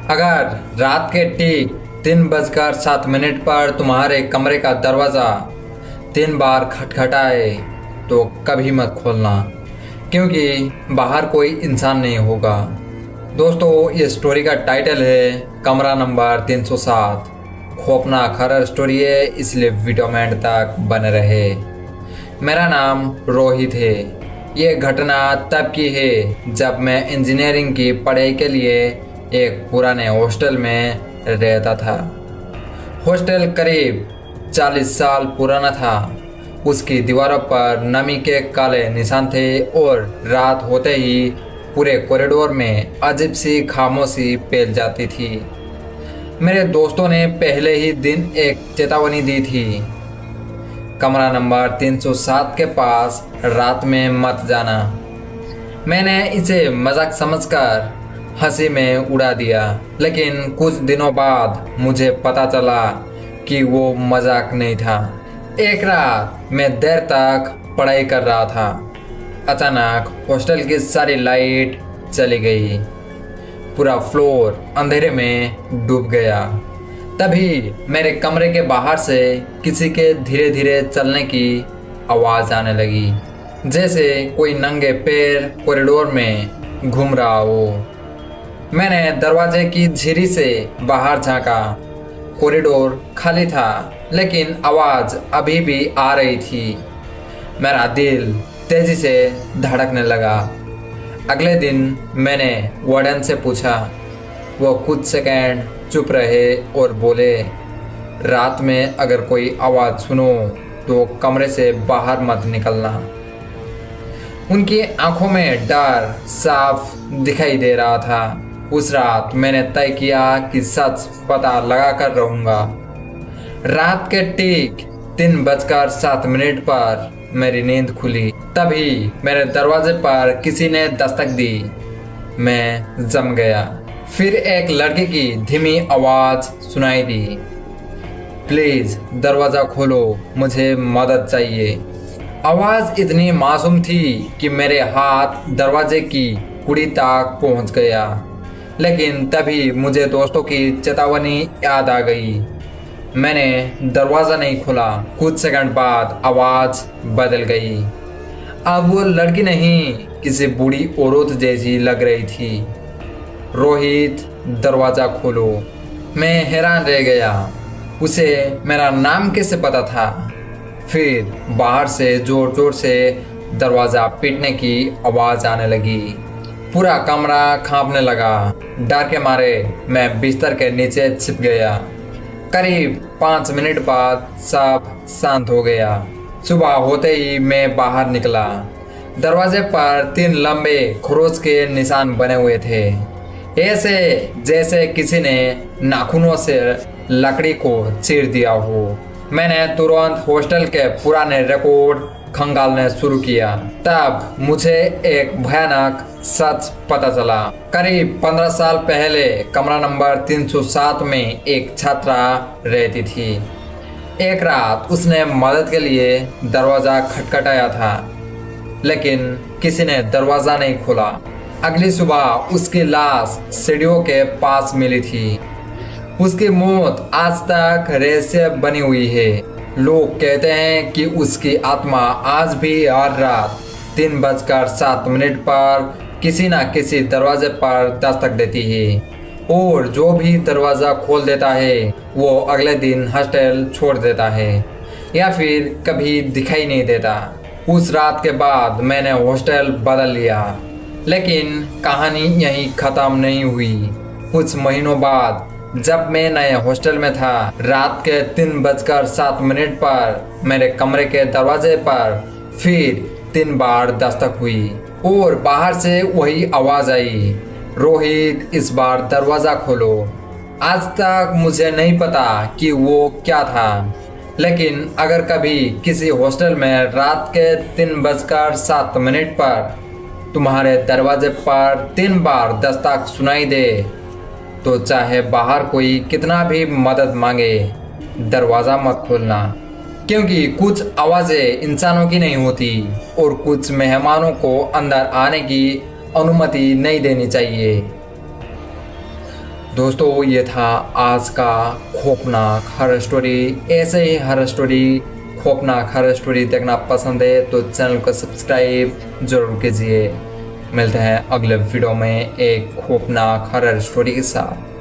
अगर रात के ठीक 3:07 पर तुम्हारे कमरे का दरवाज़ा 3 बार खटखटाए तो कभी मत खोलना, क्योंकि बाहर कोई इंसान नहीं होगा। दोस्तों, ये स्टोरी का टाइटल है कमरा नंबर 307। खौफनाक हॉरर स्टोरी है, इसलिए वीडियो में एंड तक बने रहे। मेरा नाम रोहित है। ये घटना तब की है जब मैं इंजीनियरिंग की पढ़ाई के लिए एक पुराने हॉस्टल में रहता था। हॉस्टल करीब 40 साल पुराना था। उसकी दीवारों पर नमी के काले निशान थे और रात होते ही पूरे कॉरिडोर में अजीब सी खामोशी फैल जाती थी। मेरे दोस्तों ने पहले ही दिन एक चेतावनी दी थी, कमरा नंबर 307 के पास रात में मत जाना। मैंने इसे मजाक समझकर हंसी में उड़ा दिया, लेकिन कुछ दिनों बाद मुझे पता चला कि वो मजाक नहीं था। एक रात मैं देर तक पढ़ाई कर रहा था। अचानक हॉस्टल की सारी लाइट चली गई। पूरा फ्लोर अंधेरे में डूब गया। तभी मेरे कमरे के बाहर से किसी के धीरे धीरे चलने की आवाज़ आने लगी, जैसे कोई नंगे पैर कॉरिडोर में घूम रहा हो। मैंने दरवाजे की झिरी से बाहर झांका। कॉरिडोर खाली था, लेकिन आवाज़ अभी भी आ रही थी। मेरा दिल तेजी से धड़कने लगा। अगले दिन मैंने वार्डन से पूछा। वो कुछ सेकंड चुप रहे और बोले, रात में अगर कोई आवाज़ सुनो तो कमरे से बाहर मत निकलना। उनकी आंखों में डर साफ दिखाई दे रहा था। उस रात मैंने तय किया कि सच पता लगा कर रहूँगा। रात के ठीक 3:07 पर मेरी नींद खुली। तभी मेरे दरवाजे पर किसी ने दस्तक दी। मैं जम गया। फिर एक लड़के की धीमी आवाज़ सुनाई दी, प्लीज़ दरवाज़ा खोलो, मुझे मदद चाहिए। आवाज़ इतनी मासूम थी कि मेरे हाथ दरवाजे की कुड़ी तक पहुंच गया। लेकिन तभी मुझे दोस्तों की चेतावनी याद आ गई। मैंने दरवाज़ा नहीं खोला। कुछ सेकंड बाद आवाज़ बदल गई। अब वो लड़की नहीं, किसी बूढ़ी औरत जैसी लग रही थी। रोहित, दरवाज़ा खोलो। मैं हैरान रह गया। उसे मेरा नाम कैसे पता था? फिर बाहर से जोर जोर से दरवाज़ा पीटने की आवाज़ आने लगी। पूरा कमरा कांपने लगा। डर के मारे मैं बिस्तर के नीचे छिप गया। करीब 5 मिनट बाद सब शांत हो गया। सुबह होते ही मैं बाहर निकला। दरवाजे पर 3 लंबे खरोच के निशान बने हुए थे, ऐसे जैसे किसी ने नाखूनों से लकड़ी को चीर दिया हो। मैंने तुरंत हॉस्टल के पुराने रिकॉर्ड खंगालने शुरू किया। तब मुझे एक भयानक सच पता चला। करीब 15 साल पहले कमरा नंबर 307 में एक छात्रा रहती थी। एक रात उसने मदद के लिए दरवाज़ा खटखटाया था, लेकिन किसी ने दरवाज़ा नहीं खोला। अगली सुबह उसकी लाश सीढ़ियों के पास मिली थी। उसकी मौत आज तक रहस्य बनी हुई है। लोग कहते हैं कि उसकी आत्मा आज भी हर रात 3:07 पर किसी न किसी दरवाजे पर दस्तक देती है, और जो भी दरवाज़ा खोल देता है वो अगले दिन हॉस्टल छोड़ देता है या फिर कभी दिखाई नहीं देता। उस रात के बाद मैंने हॉस्टल बदल लिया, लेकिन कहानी यहीं ख़त्म नहीं हुई। कुछ महीनों बाद जब मैं नए हॉस्टल में था, रात के 3:07 पर मेरे कमरे के दरवाजे पर फिर 3 बार दस्तक हुई और बाहर से वही आवाज़ आई, रोहित, इस बार दरवाज़ा खोलो। आज तक मुझे नहीं पता कि वो क्या था, लेकिन अगर कभी किसी हॉस्टल में रात के 3:07 पर तुम्हारे दरवाजे पर 3 बार दस्तक सुनाई दे, तो चाहे बाहर कोई कितना भी मदद मांगे, दरवाज़ा मत खोलना। क्योंकि कुछ आवाज़ें इंसानों की नहीं होती और कुछ मेहमानों को अंदर आने की अनुमति नहीं देनी चाहिए। दोस्तों ये था आज का खौफनाक हॉरर स्टोरी। ऐसे ही हॉरर स्टोरी, खौफनाक हॉरर स्टोरी देखना पसंद है तो चैनल को सब्सक्राइब जरूर कीजिए। मिलते हैं अगले वीडियो में एक खौफनाक हॉरर स्टोरी के साथ।